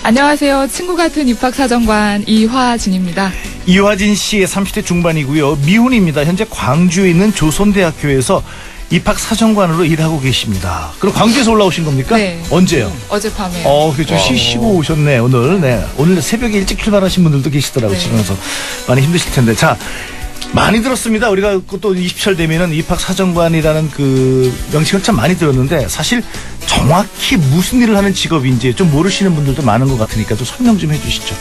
안녕하세요. 친구 같은 입학사정관 이화진입니다. 이화진 씨의 30대 중반이고요. 미혼입니다. 현재 광주에 있는 조선대학교에서 입학사정관으로 일하고 계십니다. 그럼 광주에서 올라오신 겁니까? 네. 언제요? 어젯밤에. 그렇죠. 쉬고 오셨네, 오늘. 네. 오늘 새벽에 일찍 출발하신 분들도 계시더라고요. 네. 집에서. 많이 힘드실 텐데. 자, 많이 들었습니다. 우리가 또 20살 되면은 입학사정관이라는 그 명칭을 참 많이 들었는데 사실 정확히 무슨 일을 하는 직업인지 좀 모르시는 분들도 많은 것 같으니까 좀 설명 좀 해주시죠.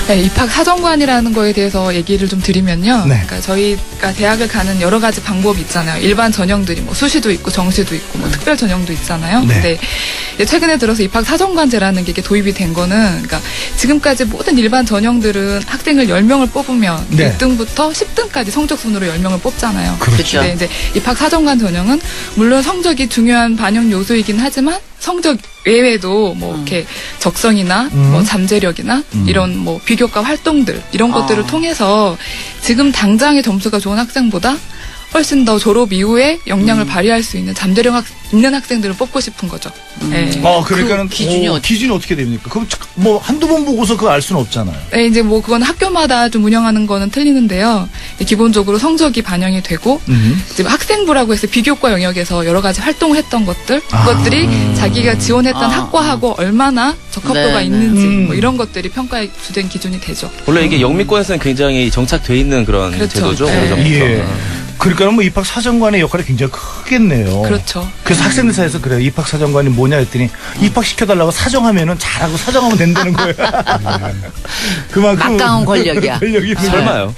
네, 입학사정관이라는 거에 대해서 얘기를 좀 드리면요. 네. 그러니까 저희가 대학을 가는 여러 가지 방법이 있잖아요. 일반 전형들이 뭐 수시도 있고 정시도 있고 뭐 특별 전형도 있잖아요. 네. 근데 최근에 들어서 입학사정관제라는 게 이게 도입이 된 거는 그러니까 지금까지 모든 일반 전형들은 학생을 10명을 뽑으면 네. 1등부터 10등까지 성적 순으로 10명을 뽑잖아요. 그렇죠. 근데 이제 입학사정관 전형은 물론 성적이 중요한 반영 요소이긴 하지만 성적 외에도 뭐 이렇게 적성이나 뭐 잠재력이나 이런 뭐 비교과 활동들 이런 것들을 통해서 지금 당장의 점수가 좋은 학생보다 훨씬 더 졸업 이후에 역량을 발휘할 수 있는 잠재력 있는 학생들을 뽑고 싶은 거죠. 네. 그러니까는 그 기준이 어떻게 됩니까? 그럼 뭐 한두 번 보고서 그거 알 수는 없잖아요. 네, 이제 뭐 그건 학교마다 좀 운영하는 거는 틀리는데요. 기본적으로 성적이 반영이 되고 이제 학생부라고 해서 비교과 영역에서 여러 가지 활동을 했던 것들 그것들이 자기가 지원했던 학과하고 얼마나 적합도가 있는지 뭐 이런 것들이 평가에 주된 기준이 되죠. 원래 이게 영미권에서는 굉장히 정착돼 있는 그런 그렇죠. 제도죠. 네. 오래전부터. 예. 그러니까 뭐 입학사정관의 역할이 굉장히 크겠네요. 그렇죠. 그래서 학생들 사이에서 그래요. 입학사정관이 뭐냐 했더니 입학시켜달라고 사정하면은 잘하고 사정하면 된다는 거예요. 그만큼 막강한 권력이야. 권력이 있는 설마요.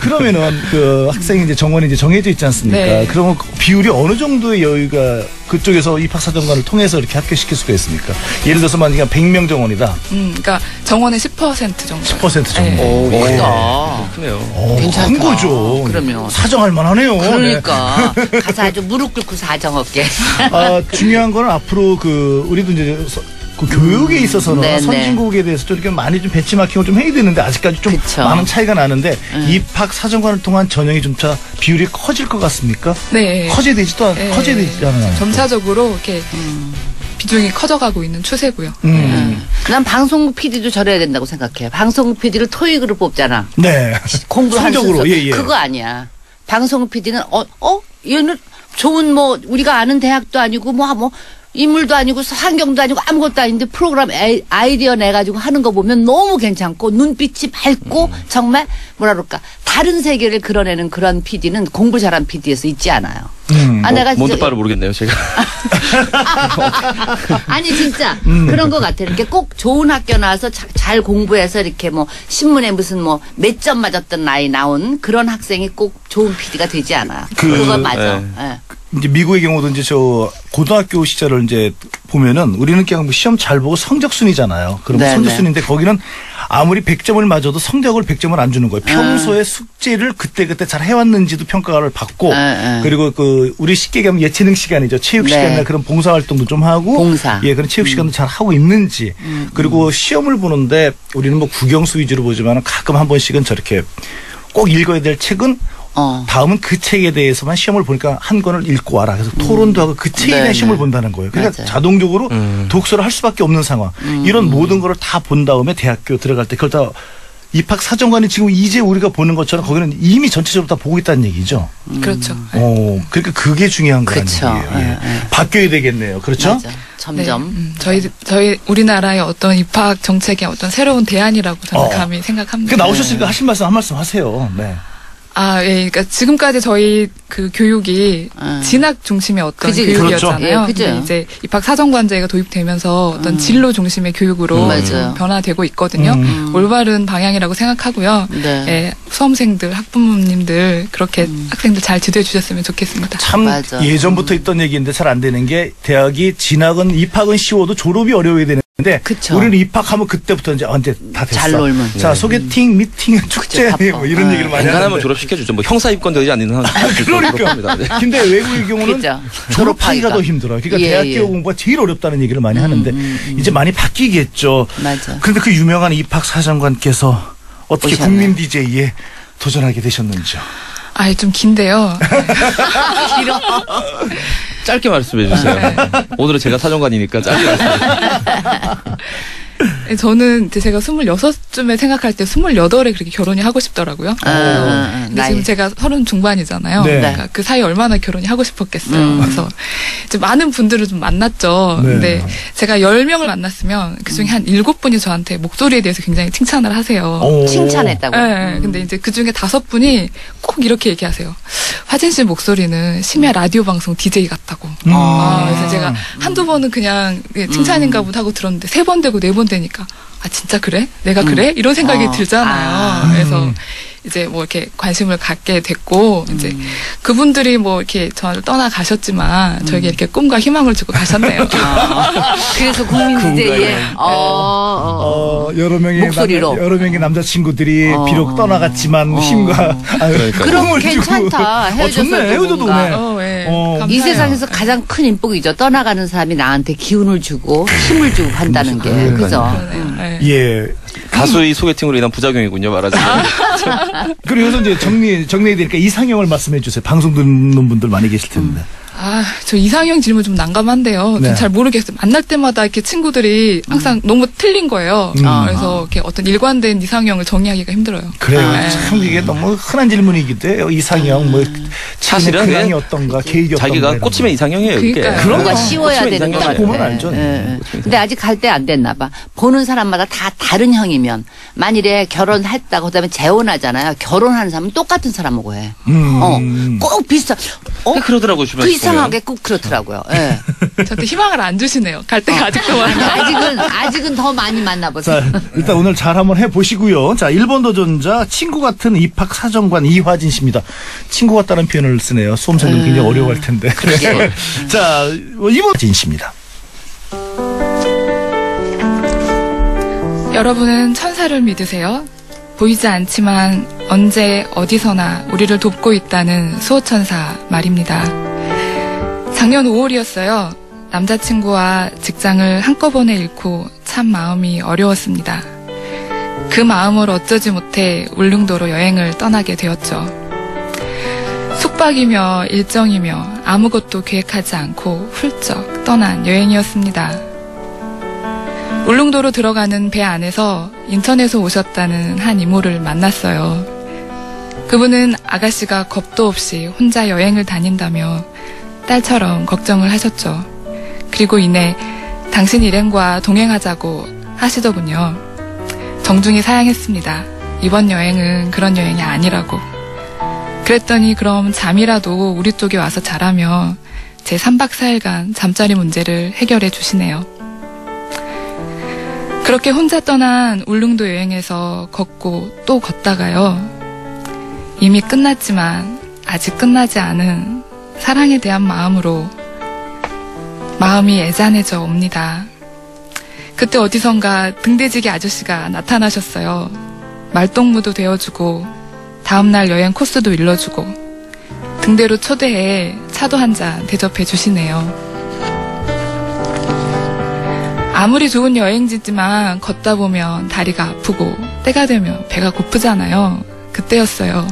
그러면은 그 학생이 이제 정원이 이제 정해져 있지 않습니까? 네. 그러면 비율이 어느 정도의 여유가 그쪽에서 입학사정관을 통해서 이렇게 합격시킬 수가 있습니까? 예를 들어서 만약에 100명 정원이다. 그러니까 정원의 10% 정도. 10% 정도. 네. 크다. 그네요. 괜찮다. 큰 거죠. 그럼요. 사정할 만하네요. 그러니까 가서 아주 무릎 꿇고 사정할게. 중요한 거는 앞으로 우리도 이제 그 교육에 있어서는 네, 선진국에 대해서 좀 이렇게 많이 좀 벤치마킹을 좀 해야 되는데 아직까지 좀 그쵸. 많은 차이가 나는데 입학 사정관을 통한 전형이 좀 비율이 커질 것 같습니까? 네. 커져야 되지 또 네. 커져야 되지 않아요? 점차적으로 이렇게 비중이 커져가고 있는 추세고요. 난 방송국 PD도 저래야 된다고 생각해요. 방송국 PD를 토익으로 뽑잖아. 네. 공부를 할 수 성적으로 있어. 예. 그거 아니야. 방송국 PD는 얘는 좋은 뭐 우리가 아는 대학도 아니고 뭐 인물도 아니고 환경도 아니고 아무것도 아닌데 프로그램 아이디어 내가지고 하는 거 보면 너무 괜찮고 눈빛이 밝고 정말 뭐라 그럴까 다른 세계를 그려내는 그런 PD는 공부 잘한 PD에서 있지 않아요. 내가 뭔 진짜 뜻발을 모르겠네요, 제가. 아니 진짜 그런 것 같아. 이렇게 꼭 좋은 학교 나와서 잘 공부해서 이렇게 뭐 신문에 무슨 뭐 몇 점 맞았던 나이 나온 그런 학생이 꼭 좋은 PD가 되지 않아요. 그거 맞아. 예. 이제 미국의 경우도 이제 저 고등학교 시절을 이제 보면은 우리는 그냥 뭐 시험 잘 보고 성적 순이잖아요. 그럼 네, 성적 순인데 거기는 아무리 100점을 맞아도 성적을 100점을 안 주는 거예요. 평소에 숙제를 그때 잘 해왔는지도 평가를 받고 그리고 우리 쉽게 얘기하면 예체능 시간이죠. 체육 시간이나 그런 봉사 활동도 좀 하고 봉사. 그런 체육 시간도 잘 하고 있는지 그리고 시험을 보는데 우리는 뭐 국영수 위주로 보지만 가끔 한 번씩은 저렇게 꼭 읽어야 될 책은 다음은 그 책에 대해서만 시험을 보니까 한 권을 읽고 와라. 그래서 토론도 하고 그 책에 대한 시험을 본다는 거예요. 그러니까 맞아요. 자동적으로 독서를 할 수밖에 없는 상황. 이런 모든 거를 다 본 다음에 대학교 들어갈 때 그걸 다 입학 사정관이 지금 이제 우리가 보는 것처럼 거기는 이미 전체적으로 다 보고 있다는 얘기죠. 그렇죠. 그러니까 그게 중요한 거라는 그쵸. 얘기예요. 바뀌어야 되겠네요. 그렇죠? 맞아. 점점. 네. 저희 우리나라의 어떤 입학 정책의 어떤 새로운 대안이라고 저는 감히 생각합니다. 그 나오셨으니까 하신 말씀 한 말씀 하세요. 네. 예, 그러니까 지금까지 저희 그 교육이 진학 중심의 어떤 그치, 교육이었잖아요. 그렇죠. 예, 근데 이제 입학 사정관제가 도입되면서 어떤 진로 중심의 교육으로 맞아요. 변화되고 있거든요. 올바른 방향이라고 생각하고요. 네. 예, 수험생들, 학부모님들 그렇게 학생들 잘 지도해 주셨으면 좋겠습니다. 참 맞아. 예전부터 있던 얘기인데 잘 안 되는 게 대학이 입학은 쉬워도 졸업이 어려워야 되는데 그쵸. 우리는 입학하면 그때부터 이제 언제 다 됐어. 잘 놀면. 자 소개팅, 미팅, 축제 바빠. 뭐 이런 얘기를 많이 엔간하면 하는데. 졸업시켜주죠. 뭐 형사 입건 되지 않는 한. 그러니까. 네. 근데 외국의 경우는 그죠. 졸업하기가 더 졸업하기가. 힘들어요. 그러니까 예, 대학교 예. 공부가 제일 어렵다는 얘기를 많이 하는데 이제 많이 바뀌겠죠. 맞아. 그런데 그 유명한 입학 사정관께서 어떻게 오셨나요? 국민 DJ에 도전하게 되셨는지요? 좀 긴데요. 길어. 짧게 말씀해 주세요. 네. 오늘은 제가 사정관이니까 짧게 말씀해 주세요. 저는 이제 제가 26쯤에 생각할 때 28에 그렇게 결혼이 하고 싶더라고요. 근데 지금 제가 30 중반이잖아요. 네. 그러니까 그 사이에 얼마나 결혼이 하고 싶었겠어요. 그래서 이제 많은 분들을 좀 만났죠. 네. 근데 제가 10명을 만났으면 그중에 한 7분이 저한테 목소리에 대해서 굉장히 칭찬을 하세요. 오. 칭찬했다고. 네, 근데 이제 그 중에 5분이 꼭 이렇게 얘기하세요. 화진 씨 목소리는 심야 라디오 방송 DJ 같다고. 그래서 제가 한두 번은 그냥 칭찬인가 보다 하고 들었는데 3번 되고 4번 되니까 아 진짜 그래? 내가 그래? 이런 생각이 들잖아요. 그래서 이제 뭐 이렇게 관심을 갖게 됐고 이제 그분들이 뭐 이렇게 저를 떠나가셨지만 저에게 이렇게 꿈과 희망을 주고 가셨네요. 그래서 국민 DJ의 여러 명의 목소리로. 여러 명의 남자친구들이 비록 떠나갔지만 힘과 그럼 꿈을 괜찮다. 주고. 헤어졌어도 좋네. 헤어져도 뭔가. 오네. 네. 어. 이 감사해요. 세상에서 가장 큰 인복이죠. 떠나가는 사람이 나한테 기운을 주고 힘을 주고 간다는 게. 그죠? 그러네요. 네. 예. 가수의 소개팅으로 인한 부작용이군요, 말하자면. 그리고 여기서 이제 정리해 드리니까 이상형을 말씀해 주세요. 방송 듣는 분들 많이 계실 텐데. 저 이상형 질문 좀 난감한데요. 네. 좀 잘 모르겠어요. 만날 때마다 이렇게 친구들이 항상 너무 틀린 거예요. 그래서 이렇게 어떤 일관된 이상형을 정의하기가 힘들어요. 그래요. 네. 참 이게 너무 흔한 질문이기도 해요. 이상형 뭐 사실은 근황이 그냥 어떤가 계획이 어떤가 자기가 이런 꽂히면 거. 이상형이에요, 이게. 그러니까요. 그런 뭔가 거 씌워야 꽂히면 되는 것 이상형이에요. 같아. 보면 알죠. 근데 아직 갈 때 안 됐나 봐. 보는 사람마다 다 다른 형이면 만일에 결혼했다고 그다음에 재혼하잖아요. 결혼하는 사람은 똑같은 사람하고 해. 꼭 비슷한. 그러더라고요, 주변에서 그 이상하게 꼭 그렇더라고요. 예. 저한테 희망을 안 주시네요. 갈 때가 아직도 많아요. 아직은 더 많이 만나보세요. 자, 일단 오늘 잘 한번 해보시고요. 자, 1번 도전자 친구 같은 입학 사정관 이화진 씨입니다. 친구 같다는 표현을 쓰네요. 수험생들 굉장히 어려워할 텐데. 자, 2번 진 씨입니다. 여러분은 천사를 믿으세요? 보이지 않지만 언제 어디서나 우리를 돕고 있다는 수호천사 말입니다. 작년 5월이었어요. 남자친구와 직장을 한꺼번에 잃고 참 마음이 어려웠습니다. 그 마음을 어쩌지 못해 울릉도로 여행을 떠나게 되었죠. 숙박이며 일정이며 아무것도 계획하지 않고 훌쩍 떠난 여행이었습니다. 울릉도로 들어가는 배 안에서 인천에서 오셨다는 한 이모를 만났어요. 그분은 아가씨가 겁도 없이 혼자 여행을 다닌다며 딸처럼 걱정을 하셨죠. 그리고 이내 당신 일행과 동행하자고 하시더군요. 정중히 사양했습니다. 이번 여행은 그런 여행이 아니라고. 그랬더니 그럼 잠이라도 우리 쪽에 와서 자라며 제 3박 4일간 잠자리 문제를 해결해 주시네요. 그렇게 혼자 떠난 울릉도 여행에서 걷고 또 걷다가요. 이미 끝났지만 아직 끝나지 않은 사랑에 대한 마음으로 마음이 애잔해져 옵니다. 그때 어디선가 등대지기 아저씨가 나타나셨어요. 말동무도 되어주고 다음날 여행 코스도 일러주고 등대로 초대해 차도 한 잔 대접해 주시네요. 아무리 좋은 여행지지만 걷다 보면 다리가 아프고 때가 되면 배가 고프잖아요. 그때였어요.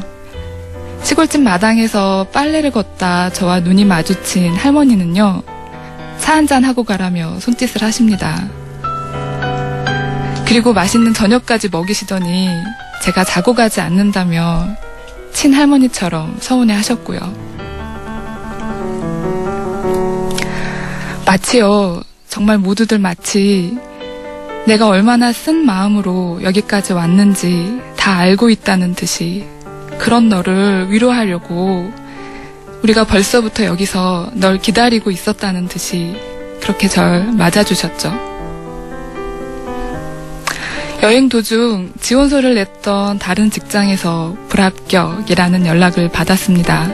시골집 마당에서 빨래를 걷다 저와 눈이 마주친 할머니는요. 차 한잔 하고 가라며 손짓을 하십니다. 그리고 맛있는 저녁까지 먹이시더니 제가 자고 가지 않는다며 친할머니처럼 서운해 하셨고요. 마치요. 정말 모두들 마치 내가 얼마나 쓴 마음으로 여기까지 왔는지 다 알고 있다는 듯이 그런 너를 위로하려고 우리가 벌써부터 여기서 널 기다리고 있었다는 듯이 그렇게 절 맞아주셨죠. 여행 도중 지원서를 냈던 다른 직장에서 불합격이라는 연락을 받았습니다.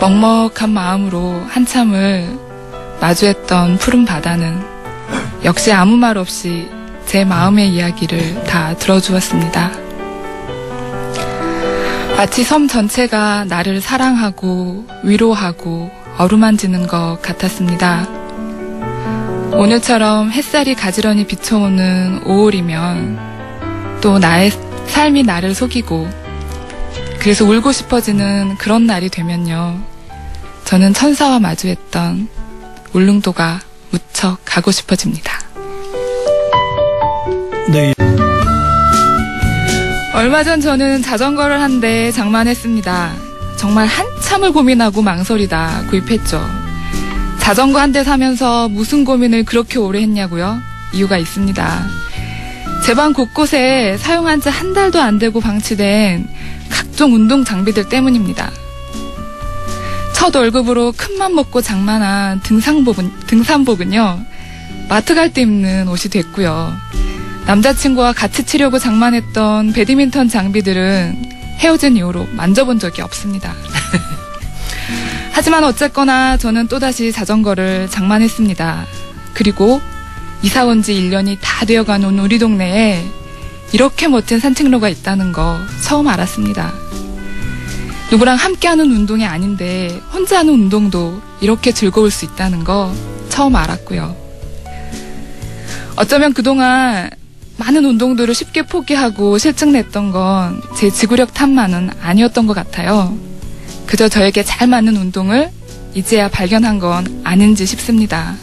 먹먹한 마음으로 한참을 마주했던 푸른 바다는 역시 아무 말 없이 제 마음의 이야기를 다 들어주었습니다. 마치 섬 전체가 나를 사랑하고 위로하고 어루만지는 것 같았습니다. 오늘처럼 햇살이 가지런히 비춰오는 5월이면 또 나의 삶이 나를 속이고 그래서 울고 싶어지는 그런 날이 되면요. 저는 천사와 마주했던 울릉도가 무척 가고 싶어집니다. 네. 얼마 전 저는 자전거를 한 대 장만했습니다. 정말 한참을 고민하고 망설이다 구입했죠. 자전거 한 대 사면서 무슨 고민을 그렇게 오래 했냐고요? 이유가 있습니다. 제 방 곳곳에 사용한 지 한 달도 안 되고 방치된 각종 운동 장비들 때문입니다. 첫 월급으로 큰맘 먹고 장만한 등산복은요, 마트 갈 때 입는 옷이 됐고요. 남자친구와 같이 치려고 장만했던 배드민턴 장비들은 헤어진 이후로 만져본 적이 없습니다. 하지만 어쨌거나 저는 또다시 자전거를 장만했습니다. 그리고 이사 온 지 1년이 다 되어가는 우리 동네에 이렇게 멋진 산책로가 있다는 거 처음 알았습니다. 누구랑 함께하는 운동이 아닌데 혼자 하는 운동도 이렇게 즐거울 수 있다는 거 처음 알았고요. 어쩌면 그동안 많은 운동들을 쉽게 포기하고 실증냈던 건 제 지구력 탓만은 아니었던 것 같아요. 그저 저에게 잘 맞는 운동을 이제야 발견한 건 아닌지 싶습니다.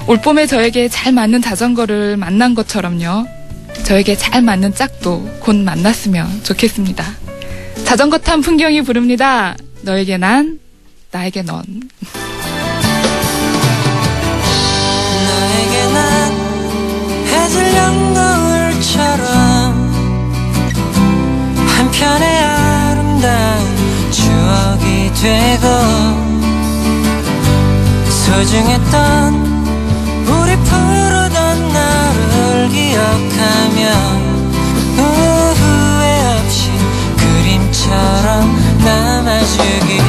올봄에 저에게 잘 맞는 자전거를 만난 것처럼요. 저에게 잘 맞는 짝도 곧 만났으면 좋겠습니다. 자전거 탄 풍경이 부릅니다. 너에게 난, 나에게 넌. 너에게 난 해질녘 노을처럼 한편의 아름다운 추억이 되고 소중했던 우리 푸르던 날을 기억하며 후회 없이 그림처럼 남아주길